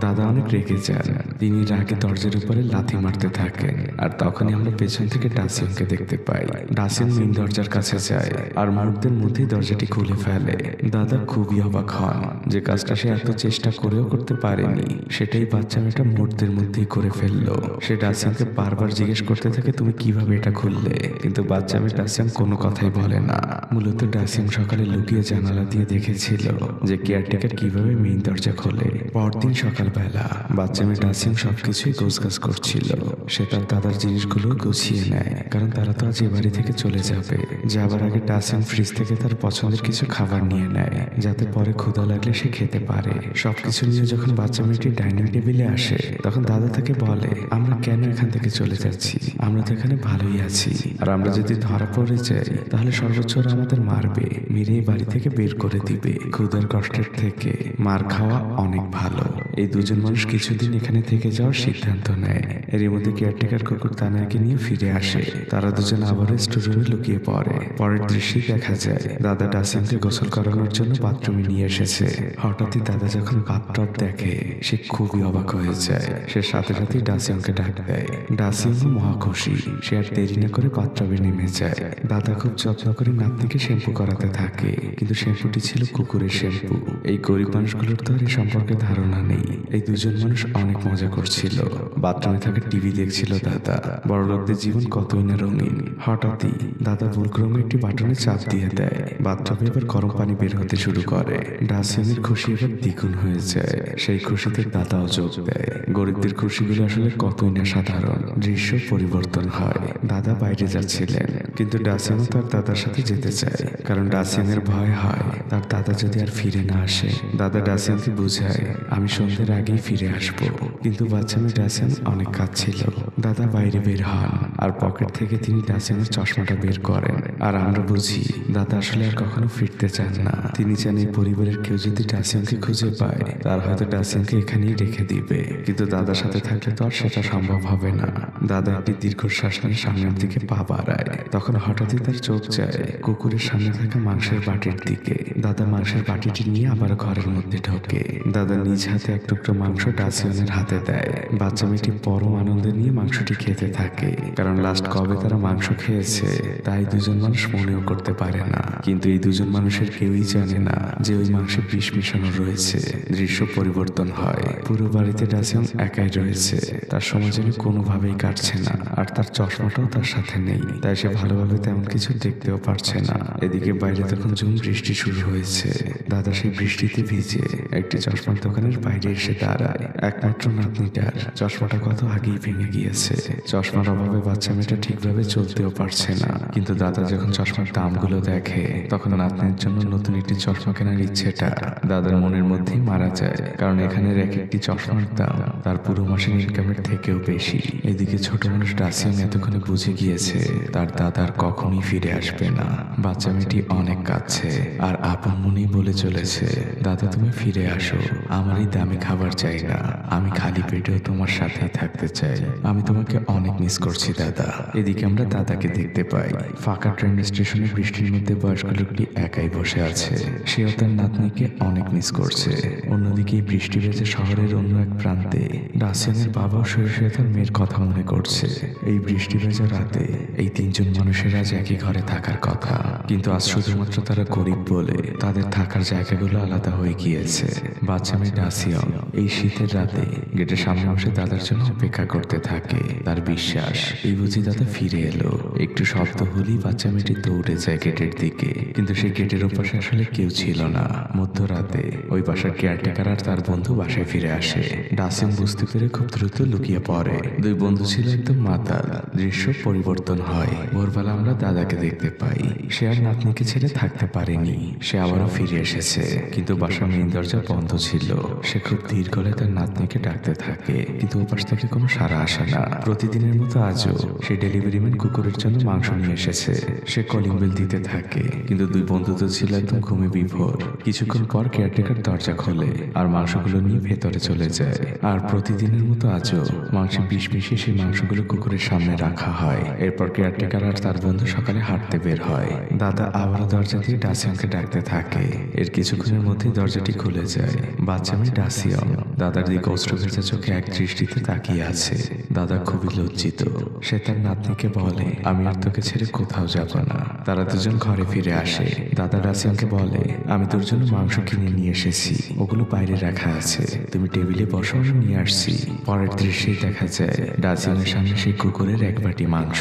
[SPEAKER 1] দাদা অনেক রেগে যান। তিনি রাগে দরজার উপরে লাথি মারতে থাকেন। আর তখনই আমরা পেছন থেকে ডাসিমকে দেখতে পাই। ডাসিম মেইন দরজার কাছে যায় আর মুহূর্তের মধ্যেই দরজাটি খুলে ফেলে। দাদা খুবই অবাক হন যে কাজটা সে এত চেষ্টা করেও করতে পারেনি, সেটাই বাচ্চা মেয়েটা মুহূর্তের মধ্যেই করে ফেললো। সে ডাসিমকে বারবার জিজ্ঞেস করতে থাকে তুমি কিভাবে এটা খুললে, কিন্তু বাচ্চা মেয়ে ডাসিম কোনো কথাই বলে না। মূলত ডাসিম সকালে লুকিয়ে জানালা দিয়ে দেখেছিল যে কেয়ারটেকার কিভাবে মেইন দরজা খোলে। পরদিন সকালবেলা বাচ্চা মেয়ে ডাসিম সবকিছুই গোছগাছ করছিল। সে তার দাদার জিনিসগুলো গুছিয়ে নেয়, কারণ তারা তো আজ এ বাড়ি থেকে চলে যাবে। যাবার আগে ডাসিম ফ্রিজ থেকে তার পছন্দের কিছু খাবার নিয়ে নেয়, যাতে পরে ক্ষুধা লাগলে সে খেতে পারে। সবকিছু নিয়ে যখন বাচ্চা মেয়েটি ডাইনিং টেবিলে আসে, তখন দাদা তাকে বলে আমরা কেন এখান থেকে চলে যাচ্ছি, আমরা তো এখানে ভালোই আছি। আর আমরা যদি ধরা পড়ে যাই তাহলে সর্বোচ্চ ওরা আমাদের মারবে, মেরে এই বাড়ি থেকে বের করে দিবে। ক্ষুধার কষ্টের থেকে মার খাওয়া অনেক ভালো। এই দুজন মানুষ কিছুদিন এখানে থেকে যাওয়ার সিদ্ধান্ত নেয়। এর মধ্যে কেয়ারটেকার কুকুর তানাকে নিয়ে ফিরে আসে। তারা দুজন আবারও স্টোররুমে লুকিয়ে পড়ে। পরের দৃশ্যে দেখা যায় দাদা ডাসিমকে গোসল করানোর জন্য বাথরুমে নিয়ে এসেছে। হঠাৎই দাদা যখন বাথটব দেখে সে খুবই অবাক হয়ে যায়। সে সাথে সাথেই ডাসিমকে ডাক দেয়। ডাসিমও মহা খুশি। সে আর দেরি না করে বাথটবে নেমে যায়। দাদা খুব যত্ন করে নাতনিকে শ্যাম্পু করাতে থাকে, কিন্তু শ্যাম্পুটি ছিল কুকুরের শ্যাম্পু। এই গরিব মানুষগুলোর তো আর এই সম্পর্কে ধারণা নেই। এই দুজন মানুষ অনেক মজা করছিল। বাথরুমে থাকা টিভি দেখছিল দাদা। বড় লোকদের জীবন কতই না রঙিন। হঠাৎই দাদা ভুলক্রমে একটি বাটনে চাপ দিয়ে দেয়। বাথটবে এবার গরম পানি বের হতে শুরু করে। ডাসিমের খুশি এবার দ্বিগুণ হয়ে যায়। সেই খুশিতে দাদাও যোগ দেয়। গরিবদের খুশিগুলো আসলে কতই না সাধারণ। দৃশ্য পরিবর্তন হয়। দাদা বাইরে যাচ্ছিলেন, কিন্তু ডাসিমও তার দাদার সাথে যেতে চায়, কারণ ডাসিমের ভয় হয় তার দাদা যদি আর ফিরে না আসে। দাদা ডাসিমকে বুঝায় আমি সন্ধ্যের আগেই ফিরে আসবো, কিন্তু বাচ্চা মেয়ে ডাসিম অনেক কাঁদছিল। দাদা বাইরে বের হন আর পকেট থেকে তিনি ডাসিমের চশমাটা বের করেন। আর আমরা বুঝি দাদা আসলে আর কখনো ফিরতে চান না। তিনি চান এই পরিবারের কেউ যদি ডাসিয়ানকে খুঁজে পায় তার হয়তো ডাসিয়ানকে এখানেই রেখে দিবে, কিন্তু দাদার সাথে থাকলে তো আর সেটা সম্ভব হবে না। দাদা একটি দীর্ঘশ্বাস নিয়ে সামনের দিকে পা বাড়ায়। তখন হঠাৎই তার চোখ যায় কুকুরের সামনে থাকা মাংসের বাটির দিকে। দাদা মাংসের বাটিটি নিয়ে আবার ঘরের মধ্যে ঢোকে। দাদা নিজ হাতে এক টুকরো মাংস ডাসিয়ানের হাতে দেয়। বাচ্চা মেয়েটি পরম আনন্দ নিয়ে মাংসটি খেতে থাকে, কারণ লাস্ট কবে তারা মাংস খেয়েছে তাই দুজন মানুষ মনেও করতে পারে না। কিন্তু এই দুজন মানুষের কেউই জানে না যে ওই মাংসে বিষ মিশানো রয়েছে। দৃশ্য পরিবর্তন হয়। পুরো বাড়িতে ডাসিয়ান একাই রয়েছে। তার সময় যেন কোনোভাবেই কাটছে না, আর তার চশমাটাও তার সাথে নেই, তাই সে ভালোভাবে তেমন কিছু দেখতেও পারছে না। এদিকে বাইরে তখন ঝুম বৃষ্টি শুরু হয়েছে। দাদা সেই বৃষ্টিতে ভিজে একটি চশমার দোকানের বাইরে এসে দাঁড়ায়। একমাত্র নাতনিটার চশমাটা কত আগেই ভেঙে গিয়েছে। চশমার অভাবে বাচ্চা মেয়েটা ঠিকভাবে চলতেও পারছে না। কিন্তু দাদা যখন চশমার দামগুলো দেখে তখন নাতনির জন্য নতুন একটি চশমা কেনার ইচ্ছেটা দাদার মনের মধ্যেই মারা যায়, কারণ এখানের এক একটি চশমার দাম তার পুরো মাসের ইনকামের থেকেও বেশি। এদিকে ছোট মানুষ ডাসিয়ান এতক্ষণে বুঝে গিয়েছে তার দাদার কখনই ফিরে আসবে না। বাচ্চা মেয়েটি অনেক কাঁদছে আর আপন মনেই বলে চলেছে, দাদা তুমি ফিরে আসো, আমার এই দামি খাবার চাই না, আমি খালি পেটেও তোমার সাথেই থাকতে চাই, আমি তোমাকে অনেক মিস করছি দাদা। এদিকে আমরা দাদাকে দেখতে পাই ফাঁকা ট্রেন স্টেশনে বৃষ্টির মধ্যে বয়স্ক লোকটি একাই বসে আছে। সেও তার নাতনিকে অনেক মিস করছে। অন্যদিকে এই বৃষ্টি ভেজে শহরের অন্য এক প্রান্তে ডাসিয়ানের বাবাও শুয়ে শুয়ে তার মেয়ের কথা মনে করছে। এই বৃষ্টি ভেজা রাতে এই তিনজন মানুষের আজ একই ঘরে থাকার কথা, কিন্তু আজ শুধুমাত্র তারা গরিব বলে তাদের থাকার জায়গাগুলো আলাদা হয়ে গিয়েছে। বাচ্চা মেয়ে ডাসিয়ান এই শীতের রাতে গেটের সামনে বসে দাদার জন্য অপেক্ষা করতে থাকে। তার বিশ্বাস এই বুঝি দাদা ফিরে এলো। একটু শব্দ হলেই বাচ্চা মেয়েটি দৌড়ে যায় গেটের দিকে, কিন্তু সেই গেটের ওপাশে আসলে কেউ ছিল না। মধ্যরাতে ওই বাসার কেয়ারটেকার আর তার বন্ধু বাসায় ফিরে আসে। ডাসিয়ান বুঝতে পেরে খুব দ্রুত লুকিয়ে পড়ে। দুই বন্ধু ছিল একদম মাতাল। দৃশ্য পরিবর্তন হয়। ভোরবেলা আমরা দাদাকে দেখতে পাই। সে আর নাতনিকে ছেড়ে থাকতে পারেনি। সে আবারও ফিরে এসেছে, কিন্তু বাসার মেইন দরজা বন্ধ ছিল। সে খুব ধীর গলায় তার নাতনিকে ডাকতে থাকে, কিন্তু ওপাশ থেকে কোনো সাড়া আসে না। প্রতিদিনের মতো আজও সে ডেলিভারি ম্যান কুকুরের জন্য মাংস নিয়ে এসেছে। সে কলিং বেল দিতে থাকে, কিন্তু দুই বন্ধু তো ছিল একদম ঘুমে বিভোর। কিছুক্ষণ পর কেয়ারটেকার দরজা খোলে আর মাংসগুলো নিয়ে ভেতরে চলে যায়। আর প্রতিদিনের মতো আজও মাংসে বিষ মিশিয়ে সেই মাংসগুলো কুকুরের সামনে রাখা হয়। এরপর কেয়ারটেকার আর তার বন্ধু সকালে হাঁটতে বের হয়। দাদা আবারও দরজা দিয়ে ডাসিয়ানকে ডাকতে থাকে। এর কিছুক্ষণের মধ্যেই দরজাটি খুলে যায়। বাচ্চা মেয়ে ডাসিয়ান দাদার দিকে অশ্রু ভেজা চোখে এক দৃষ্টিতে তাকিয়ে আছে। দাদা খুবই লজ্জিত। সে তার নাতনিকে বলে, আমি আর তোকে ছেড়ে কোথাও যাব না। তারা দুজন ঘরে ফিরে আসে। দাদা ডাসিয়ানকে বলে, আমি তোর জন্য মাংস কিনে নিয়ে এসেছি, ওগুলো বাইরে রাখা আছে, তুমি টেবিলে বসো, আমি নিয়ে আসছি। পরের দৃশ্যে দেখা যায় ডাসিয়ানের সামনে সেই কুকুরের এক বাটি মাংস।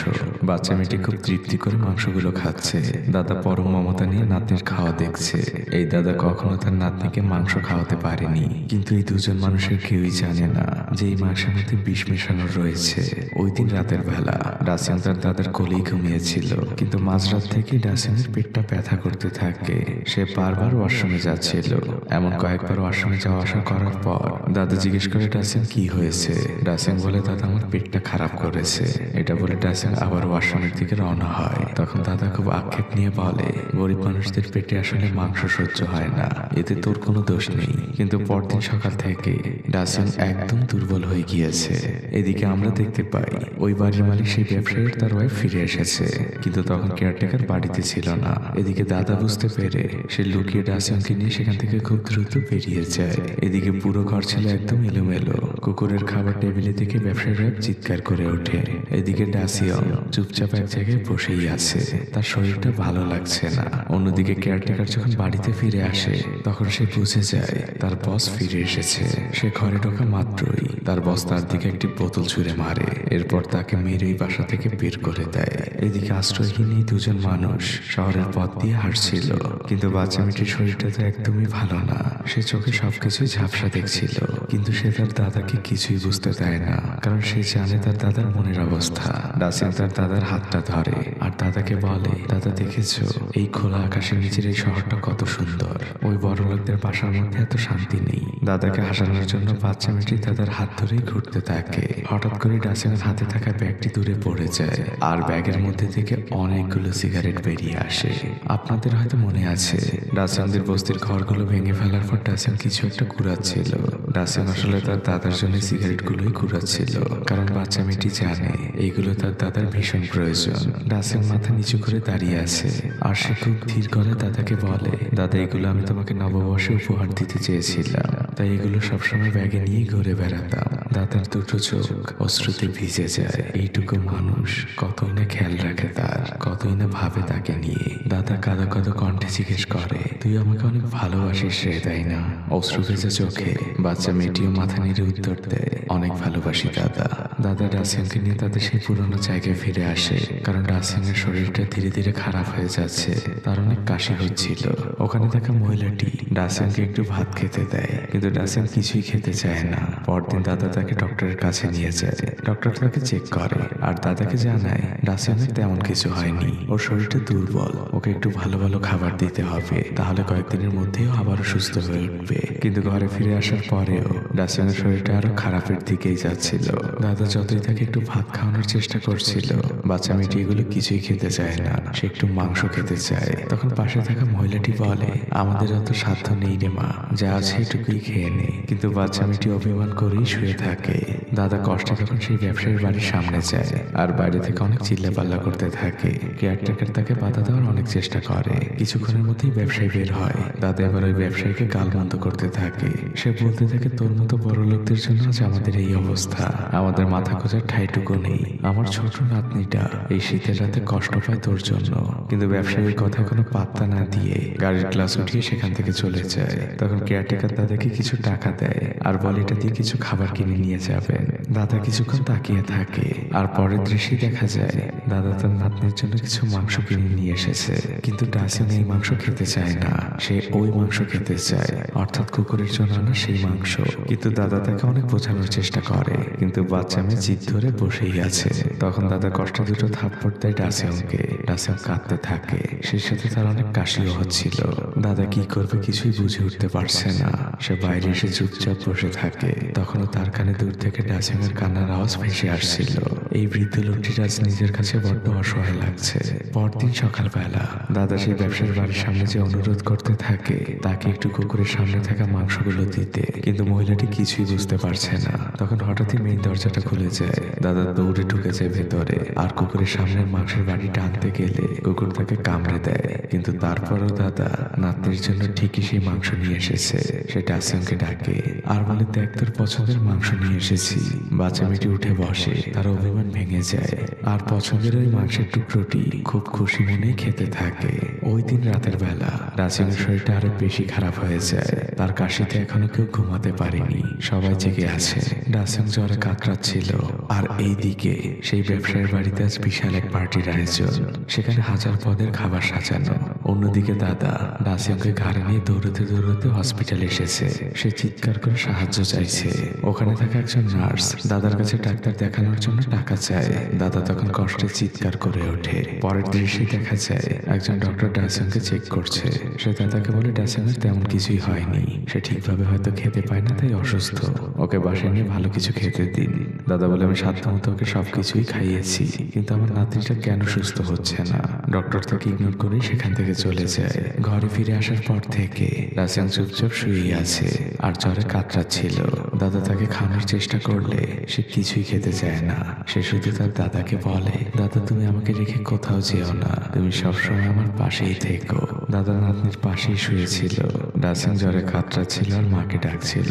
[SPEAKER 1] বাচ্চা মেয়েটি খুব তৃপ্তি করে মাংসগুলো খাচ্ছে। দাদা পরম মমতা নিয়ে নাতনির খাওয়া দেখছে। এই দাদা কখনো তার নাতনিকে মাংস খাওয়াতে পারেনি, কিন্তু এই দুজন মানুষের কেউই জানে না যে এই মাংসের মধ্যে বিষ মেশানো রয়েছে। ওই দিন রাতের বেলা ডাসিয়ান তার দাদার কোলেই ঘুমিয়েছিল, কিন্তু মাঝরাত থেকে ডাসিয়ানের পেটটা ব্যথা করতে থাকে। সে বারবার ওয়াশরুমে যাচ্ছিল। এমন কয়েকবার ওয়াশরুমে যাওয়া আসা করার পর দাদা জিজ্ঞেস করে, ডাসিয়ান কি হয়েছে? ডাসিয়ান বলে, দাদা আমার পেটটা খারাপ করেছে। এটা বলে ডাসিয়ান আবার ওয়াশরুমের দিকে রওনা হয়। তখন দাদা খুব আক্ষেপ নিয়ে বলে, গরিব মানুষদের পেটে আসলে মাংস সহ্য হয় না, এতে তোর কোনো দোষ নেই। কিন্তু পরদিন সকাল থেকে ডাসিয়ান একদম দুর্বল হয়ে গিয়েছে। এদিকে আমরা দেখতে পাই ওই বাড়ির মালিক সেই ব্যবসায়ীর তার ওয়াইফ ফিরে এসেছে, কিন্তু তখন কেয়ারটেকার বাড়িতে ছিল না। এদিকে দাদা বুঝতে পেরে সে লুকিয়ে ডাসিয়ানকে নিয়ে সেখান থেকে খুব দ্রুত বেরিয়ে যায়। এদিকে পুরো ঘর ছিল একদম এলোমেলো। কুকুরের খাবার টেবিলে থেকে ব্যবসায়ীর ওয়াইফ চিৎকার করে ওঠে। এদিকে ডাসিয়ান চুপচাপ এক জায়গায় বসেই আছে, তার শরীরটা ভালো লাগছে না। অন্যদিকে কেয়ারটেকার যখন বাড়িতে ফিরে আসে তখন সে বুঝে যায় তার বস ফিরে এসেছে। সে ঘরে ঢোকা মাত্রই তার বস তার দিকে একটি বোতল ছুঁড়ে মারে। এরপর তাকে মেরেই বাসা থেকে বের করে দেয়। এদিকে আশ্রয়হীন এই দুজন মানুষ শহরের পথ দিয়ে হাঁটছিল, কিন্তু বাচ্চা মেয়েটির শরীরটা তো একদমই ভালো না। সে চোখে সবকিছুই ঝাপসা দেখছিল, কিন্তু সে তার দাদাকে কিছুই বুঝতে দেয় না, কারণ সে জানে তার দাদার মনের অবস্থা। ডাসিয়ান তার দাদার হাতটা ধরে আর দাদাকে বলে, দাদা দেখেছো এই খোলা আকাশের নিচের এই শহরটা কত সুন্দর, ওই বড় লোকদের বাসার মধ্যে এত শান্তি নেই। দাদাকে হাসানোর জন্য বাচ্চা মেয়েটি দাদার হাত ধরেই ঘুরতে থাকে। হঠাৎ করে ডাসিয়ানের হাতে থাকা ব্যাগটি দূরে পড়ে যায় আর ব্যাগের মধ্যে থেকে অনেক অনেকগুলো সিগারেট বেরিয়ে আসে। আপনাদের হয়তো মনে আছে, ডাসিয়ানদের বস্তির ঘরগুলো ভেঙে ফেলার পর ডাসিয়ান কিছু একটা কুড়াচ্ছিল। ডাসিয়ান আসলে তার দাদার জন্য সিগারেটগুলোই কুড়াচ্ছিল, কারণ বাচ্চা মেয়েটি জানে এইগুলো তার দাদার ভীষণ প্রয়োজন। ডাসিয়ান মাথা নিচু করে দাঁড়িয়ে আছে, আর সে খুব ধীর করে দাদাকে বলে, দাদা এগুলো আমি তোমাকে নববর্ষে উপহার দিতে চেয়েছিলাম, তাই এগুলো সবসময় ব্যাগে নিয়ে ঘুরে বেড়াতাম। দাদার দুটো চোখ অশ্রুতে ভিজে যায়। এইটুকু মানুষ কতই না খেয়াল রাখে তার, কতই না ভাবে তাকে নিয়ে। দাদা কাঁদো কাঁদো কণ্ঠে জিজ্ঞেস করে, তুই আমাকে অনেক ভালোবাসিস রে, তাই না? অশ্রু ভেজা চোখে বাচ্চা মেয়েটিও মাথা নেড়ে উত্তর দেয়, অনেক ভালোবাসি দাদা। দাদা ডাসিয়ানকে নিয়ে তাদের সেই পুরোনো জায়গায় ফিরে আসে, কারণ ডাসিয়ানের শরীরটা ধীরে ধীরে খারাপ হয়ে যাচ্ছে। তার অনেক কাশি হচ্ছিল। ওখানে থাকা মহিলাটি ডাসিয়ানকে একটু ভাত খেতে দেয়, কিন্তু ডাসিয়ান কিছুই খেতে চায় না। পরদিন দাদা তাকে ডক্টরের কাছে নিয়ে যায়। ডক্টর তাকে চেক করে আর দাদাকে জানায় ডাসিয়ানের তেমন কিছু হয়নি, ওর শরীরটা দুর্বল, ওকে একটু ভালো ভালো খাবার দিতে হবে, তাহলে কয়েকদিনের মধ্যেও আবারও সুস্থ হয়ে উঠবে। কিন্তু ঘরে ফিরে আসার পরেও ডাসিয়ানের শরীরটা আরো খারাপের দিকেই যাচ্ছিল। দাদা যতই তাকে একটু ভাত খাওয়ানোর চেষ্টা করছিল, বাচ্চা মেয়েটি এগুলো কিছুই খেতে চায় না, সে একটু মাংস খেতে চায়। তখন পাশে থাকা মহিলাটি বলে, আমাদের অত সাধ্য নেই রে মা, যা আছে এটুকুই খেয়ে নে। কিন্তু বাচ্চা মেয়েটি অভিমান করেই শুয়ে থাকে। দাদা কষ্টে তখন সেই ব্যবসায়ীর বাড়ির সামনে যায় আর বাইরে থেকে অনেক চিল্লাপাল্লা করতে থাকে। কেয়ারটেকার তাকে বাধা দেওয়ার অনেক চেষ্টা করে। কিছুক্ষণের মধ্যেই ব্যবসায়ী বের হয়। দাদা এবার ওই ব্যবসায়ীকে গালমন্দ করতে থাকে। সে বলতে থাকে, তোর মতো বড় লোকদের জন্য আজ আমাদের এই অবস্থা, আমাদের মাথা খোঁজার ঠাইটুকু নেই। আমার ছোট নাতনিটা এই শীতের রাতে কষ্ট পায় তোর জন্য। কিন্তু ব্যবসায়ীর কথা কোনো পাত্তা না দিয়ে গাড়ির গ্লাস উঠিয়ে সেখান থেকে চলে যায়। তখন কেয়ারটেকার দাদাকে কিছু টাকা দেয় আর বলে এটা দিয়ে কিছু খাবার কিনে নিয়ে যাবেন। দাদা কিছুক্ষণ তাকিয়ে থাকে আর পরের দৃশ্যে দেখা যায় দাদা তার নাতনির জন্য কিছু মাংস কিনে নিয়ে এসেছে। কিন্তু ডাসিয়ান এই মাংস খেতে চায় না, সে ওই মাংস খেতে চায়, অর্থাৎ কুকুরের জন্য না সেই মাংস। কিন্তু দাদা তাকে অনেক বোঝানোর চেষ্টা করে, কিন্তু বাচ্চা মেয়ে জিদ ধরে বসেই আছে। তখন দাদা কষ্টে দুটো থাপ্পড় দেয় ডাসিয়ানকে। ডাসিয়ান কাঁদতে থাকে, সেই সাথে তার অনেক কাশিও হচ্ছিল। দাদা কি করবে কিছুই বুঝে উঠতে পারছে না। সে বাইরে এসে চুপচাপ বসে থাকে। তখনও তার কানে দূর থেকে ডাসিয়ানের কান্নার আওয়াজ ভেসে আসছিল। এই বৃদ্ধ লোকটির আজ নিজের কাছে বড্ড অসহায় লাগছে। পরদিন সকালবেলা দাদা সেই ব্যবসার বাড়ির সামনে যে অনুরোধ করতে থাকে তাকে একটু কুকুরের সামনে থাকা মাংসগুলো দিতে, কিন্তু মহিলাটি কিছুই বুঝতে পারছে না। তখন হঠাৎই মেইন দরজাটা খুলে যায়। দাদা দৌড়ে ঢুকে যায় ভেতরে আর কুকুরের সামনের মাংসের বাড়িটা আনতে গেলে কুকুর তাকে কামড়ে দেয়। কিন্তু তারপরও দাদা নাতনির জন্য ঠিকই সেই মাংস নিয়ে এসেছে। সে ডাসিয়ানকে ডাকে আর বলে, দেখ তোর পছন্দের মাংস নিয়ে এসেছি। বাচ্চা মেয়েটি উঠে বসে, তার অভিমান ভেঙে যায় আর পছন্দের ওই মাংসের টুকরোটি খুব খুশি মনেই খেতে থাকে। ওই দিন রাতের বেলা ডাসিয়ানের শরীরটা আরো বেশি খারাপ হয়ে যায়। তার কাশিতে এখনো কেউ ঘুমাতে পারেনি, সবাই জেগে আছে। ডাসিয়ান জ্বরে কাতরাচ্ছিল আর এইদিকে সেই ব্যবসায়ীর বাড়িতে আজ বিশাল এক পার্টির আয়োজন, সেখানে হাজার পদের খাবার সাজানো। অন্যদিকে দাদা ডাসিয়ানকে ঘাড়ে নিয়ে দৌড়াতে দৌড়াতে হসপিটালে এসেছে। সে চিৎকার করে সাহায্য চাইছে। ওখানে থাকা একজন নার্স দাদার কাছে ডাক্তার দেখানোর জন্য টাকা চায়। দাদা তখন কষ্টে চিৎকার করে ওঠে। পরের দৃশ্যে দেখা যায় একজন ডক্টর ডাসিয়ানকে চেক করছে। সে দাদাকে বলে, ডাসিয়ানের তেমন কিছুই হয়নি, সে ঠিকভাবে হয়তো খেতে পায় না তাই অসুস্থ, ওকে বাসায় নিয়ে ভালো কিছু খেতে দিন। দাদা বলে, আমি সাধ্যমতো ওকে সবকিছুই খাইয়েছি, কিন্তু আমার নাতিটা কেন সুস্থ হচ্ছে না? ডক্টর তাকে ইগনোর করেই সেখান থেকে চলে যায়। ঘরে ফিরে আসার পর থেকে ডাসিয়ান চুপচাপ শুয়ে আছে আর জ্বরে কাতরাচ্ছিল। দাদা তাকে খাওয়ানোর চেষ্টা করলে সে কিছুই খেতে চায় না। সে শুধু তার দাদাকে বলে, দাদা তুমি আমাকে রেখে কোথাও যেও না, তুমি সবসময় আমার পাশেই থেকো। দাদা নাতনির পাশেই শুয়েছিল। ডাসিয়ান জ্বরে কাতরাচ্ছিল আর মাকে ডাকছিল।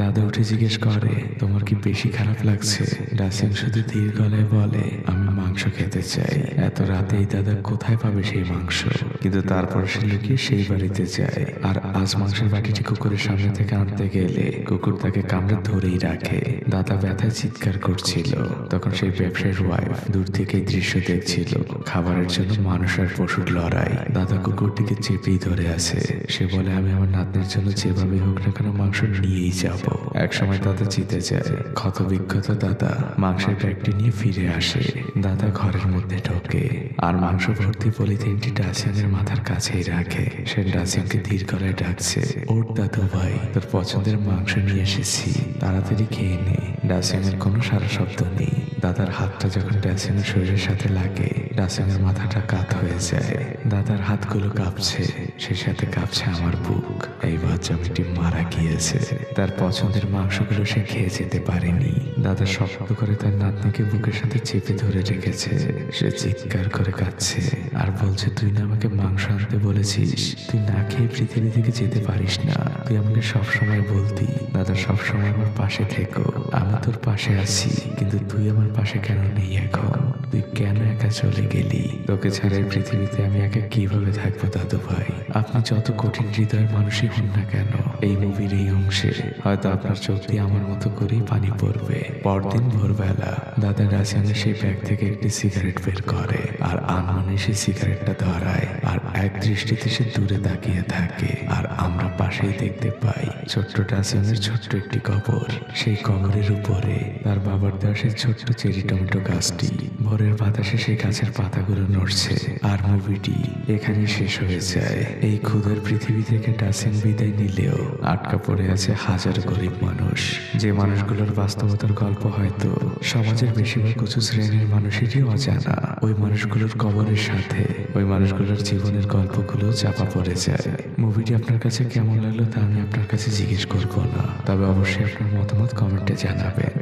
[SPEAKER 1] দাদা উঠে জিজ্ঞেস করে, তোমার কি বেশি খারাপ লাগছে? ডাসিয়ান শুধু ধীর গলায় বলে, আমি মাংস খেতে চাই। এত রাতেই দাদা কোথায় পাবে সেই মাংস? কিন্তু তারপর সে লুকিয়ে সেই বাড়িতে যায় আর আজ মাংসের বাটিটি কুকুরের সামনে থেকে আনতে গেলে কুকুর তাকে কামড়ে ধরেই রাখে। দাদা ব্যথায় চিৎকার করছিল। তখন সেই ব্যবসায়ীর ওয়াইফ দূর থেকে দৃশ্য দেখছিল, খাবারের জন্য মানুষ আর পশুর লড়াই। দাদা কুকুরটিকে চেপেই ধরে আছে। সে বলে, আমি আমার নাতনির জন্য যেভাবে হোক না কেন মাংস নিয়েই যাব। একসময় দাদা জিতে যায়। ক্ষতবিক্ষত দাদা মাংসের ব্যাগটি নিয়ে ফিরে আসে। দাদা ঘরের মধ্যে ঢোকে আর মাংস ভর্তি পলিথিনটি ডাসিয়ানের মাথার কাছেই রাখে। সে ডাসিয়ানকে ধীর গলায় ডাকছে, ওর দাদু ভাই, তোর পছন্দের মাংস নিয়ে এসেছি, তাড়াতাড়ি খেয়ে নে। ডাসিয়ানের কোনো সারা শব্দ নেই। দাদার হাতটা যখন ডাসিনের শরীরের সাথে লাগে, ডাসিনের মাথাটা কাত হয়ে যায়। দাদার হাতগুলো কাঁপছে, সে সাথে কাঁপছে আমার বুক। এই বাচ্চাটি মারা গিয়েছে। তার পছন্দের মাংসগুলো সে খেয়ে যেতে পারেনি। দাদা শক্ত করে তার নাতনিকে বুকের সাথে চেপে ধরে রেখেছে। সে চিৎকার করে কাঁদছে আর বলছে, তুই না আমাকে মাংস আনতে বলেছিস? তুই না খেয়ে পৃথিবী থেকে যেতে পারিস না। তুই আমাকে সবসময় বলতি, দাদা সবসময় আমার পাশে থেকো, আমি তোর পাশে আছি, কিন্তু তুই আমার পাশে কেন নেই এখন? তুই কেন একা চলে গেলি? তোকে ছাড়া এই পৃথিবীতে আমি একা কিভাবে থাকবো দাদু ভাই? আপনি যত কঠিন হৃদয়ের মানুষই হন না কেন, এই মুভির এই অংশে হয়তো আপনার চোখ দিয়ে আমার মতো করেই পানি পড়বে। পরদিন ভোরবেলা দাদা রাজিয়ানের সেই ব্যাগ থেকে একটি সিগারেট বের করে আর আনমনে সেই সিগারেটটা ধরায়, আর এক দৃষ্টিতে সে দূরে তাকিয়ে থাকে। আর আমরা পাশেই দেখতে পাই ছোট্ট রাজিয়ানের ছোট্ট একটি কবর। সেই কবরের উপরে তার বাবার দেওয়া সেই ছোট্ট চেরি টমেটো গাছটি। ভোরের বাতাসে সেই গাছের পাতাগুলো নড়ছে। আর মুভিটি এখানে শেষ হয়ে যায়। এই ক্ষুধার পৃথিবী থেকে ডাসিন বিদায় নিলেও আটকা পড়ে আছে হাজারো গরিব মানুষ, যে মানুষগুলোর বাস্তবতার গল্প হয়তো সমাজের বেশিরভাগ উঁচু শ্রেণীর মানুষেরই অজানা। ওই মানুষগুলোর কবরের সাথে ওই মানুষগুলোর জীবনের গল্পগুলো চাপা পড়ে যায়। মুভিটি আপনার কাছে কেমন লাগলো তা আমি আপনার কাছে জিজ্ঞেস করবো না, তবে অবশ্যই আপনার মতামত কমেন্টে জানাবেন।